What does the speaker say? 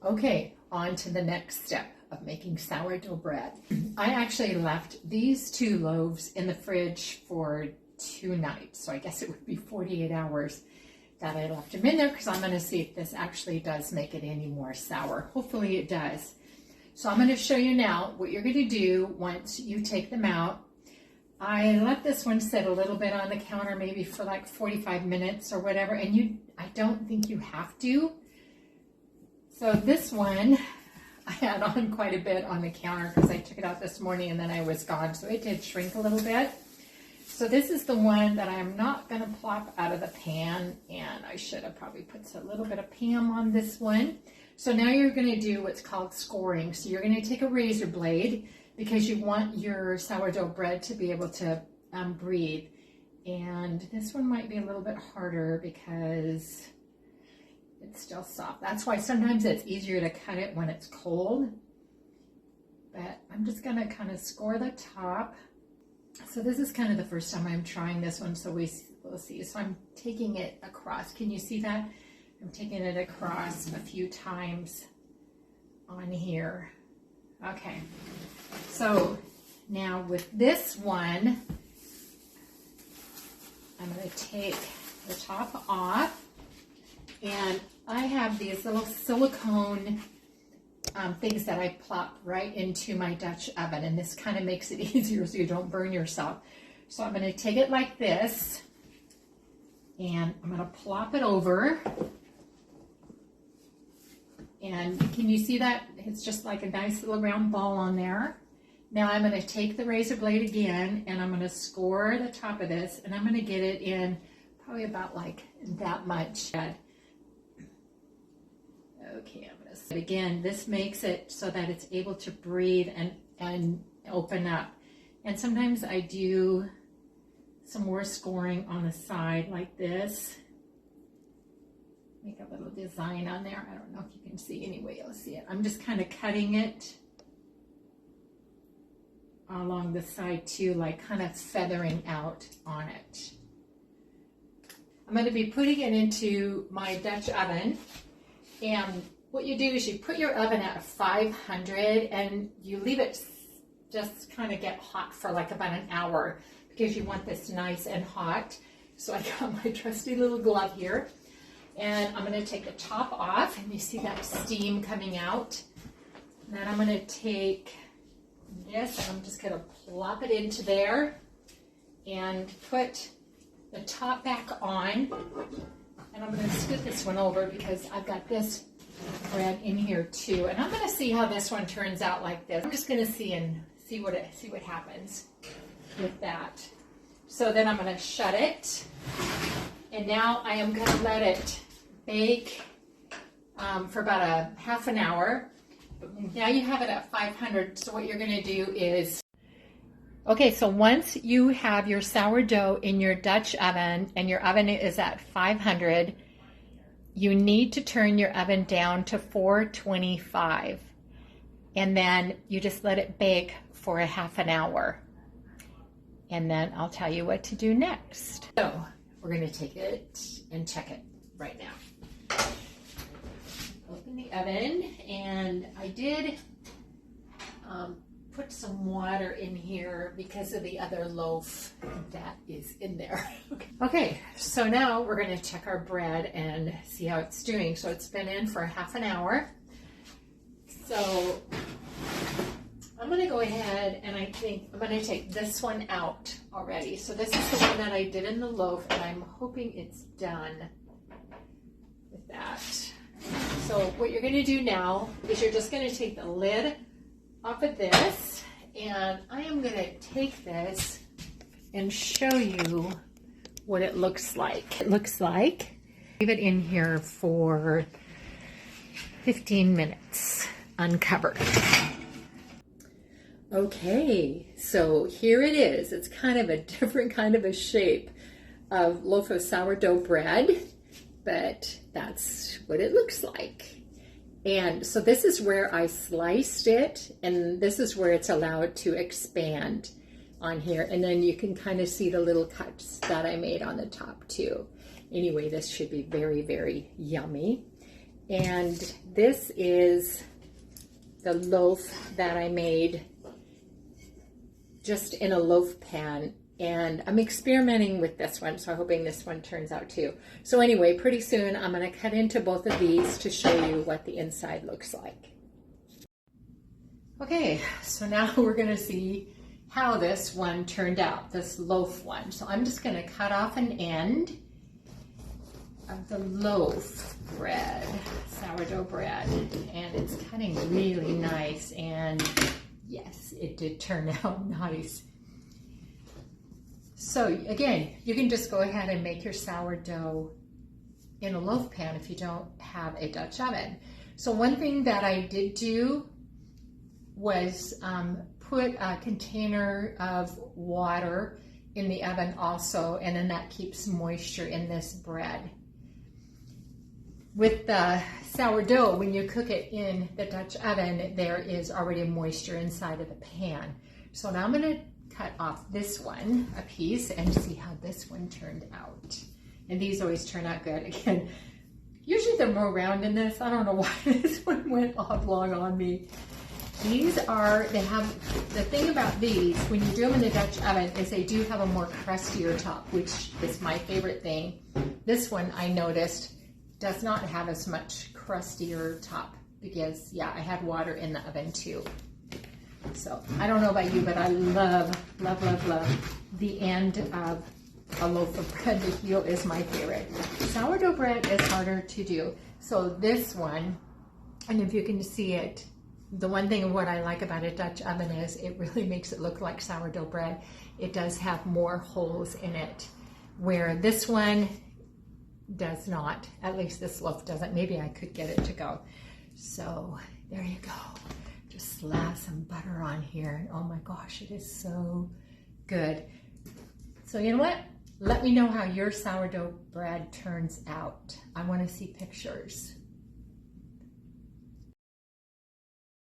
Okay, on to the next step of making sourdough bread. I actually left these 2 loaves in the fridge for 2 nights, so I guess it would be 48 hours that I left them in there, because I'm going to see if this actually does make it any more sour. Hopefully it does. So I'm going to show you now what you're going to do once you take them out. I let this one sit a little bit on the counter, maybe for like 45 minutes or whatever, and I don't think you have to. So this one, I had on quite a bit on the counter because I took it out this morning and then I was gone, so it did shrink a little bit. So this is the one that I'm not going to plop out of the pan, and I should have probably put a little bit of Pam on this one. So now you're going to do what's called scoring. So you're going to take a razor blade, because you want your sourdough bread to be able to breathe. And this one might be a little bit harder because it's still soft. That's why sometimes it's easier to cut it when it's cold. But I'm just going to kind of score the top. So this is kind of the first time I'm trying this one, so we'll see. So I'm taking it across. Can you see that? I'm taking it across a few times on here. Okay. So now with this one, I'm going to take the top off, and I have these little silicone things that I plop right into my Dutch oven, and this kind of makes it easier so you don't burn yourself. So I'm going to take it like this, and I'm going to plop it over. And can you see that? It's just like a nice little round ball on there. Now I'm going to take the razor blade again, and I'm going to score the top of this, and I'm going to get it in probably about like that much. Okay, I'm going to say it again. This makes it so that it's able to breathe and open up. And sometimes I do some more scoring on the side like this. Make a little design on there. I don't know if you can see. Anyway, you'll see it. I'm just kind of cutting it along the side too, like kind of feathering out on it. I'm going to be putting it into my Dutch oven, and what you do is you put your oven at 500 and you leave it just kind of get hot for like about an hour, because you want this nice and hot. So I got my trusty little glove here, and I'm going to take the top off, and you see that steam coming out. And then I'm going to take this, and I'm just going to plop it into there and put the top back on. And I'm going to scoot this one over because I've got this bread in here too. And I'm going to see how this one turns out like this. I'm just going to see what happens with that. So then I'm going to shut it, and now I am going to let it bake for about a half an hour. Now you have it at 500, so what you're going to do is, okay, so once you have your sourdough in your Dutch oven and your oven is at 500, you need to turn your oven down to 425, and then you just let it bake for a half an hour. And then I'll tell you what to do next. So we're going to take it and check it right now. Open the oven, and I did put some water in here because of the other loaf that is in there. Okay, so now we're going to check our bread and see how it's doing. So it's been in for a half an hour. So I'm going to go ahead, and I think I'm going to take this one out already. So this is the one that I did in the loaf, and I'm hoping it's done with that. So what you're going to do now is you're just going to take the lid off of this, and I am going to take this and show you what it looks like. It looks like, leave it in here for 15 minutes uncovered. Okay, so here it is. It's kind of a different kind of a shape of loaf of sourdough bread, but that's what it looks like. And so this is where I sliced it, and this is where it's allowed to expand on here. And then you can kind of see the little cuts that I made on the top too. Anyway, this should be very, very yummy. And this is the loaf that I made just in a loaf pan. And I'm experimenting with this one, so I'm hoping this one turns out too. So anyway, pretty soon I'm going to cut into both of these to show you what the inside looks like. Okay, so now we're going to see how this one turned out, this loaf one. So I'm just going to cut off an end of the loaf bread, sourdough bread, and it's cutting really nice, and yes, it did turn out nice. So again, you can just go ahead and make your sourdough in a loaf pan if you don't have a Dutch oven. So one thing that I did do was put a container of water in the oven also, and then that keeps moisture in this bread. With the sourdough, when you cook it in the Dutch oven, there is already moisture inside of the pan. So now I'm going to cut off this one, a piece, and see how this one turned out. And these always turn out good. Again, usually they're more round in this. I don't know why this one went oblong on me. These are, they have, the thing about these, when you do them in the Dutch oven, is they do have a more crustier top, which is my favorite thing. This one, I noticed, does not have as much crustier top because, yeah, I had water in the oven too. So I don't know about you, but I love, love, love, love the end of a loaf of bread. The heel is my favorite. Sourdough bread is harder to do. So this one, and if you can see it, the one thing what I like about a Dutch oven is it really makes it look like sourdough bread. It does have more holes in it, where this one does not. At least this loaf doesn't. Maybe I could get it to go. So there you go. Just slap some butter on here. Oh my gosh, it is so good. So you know what? Let me know how your sourdough bread turns out. I want to see pictures.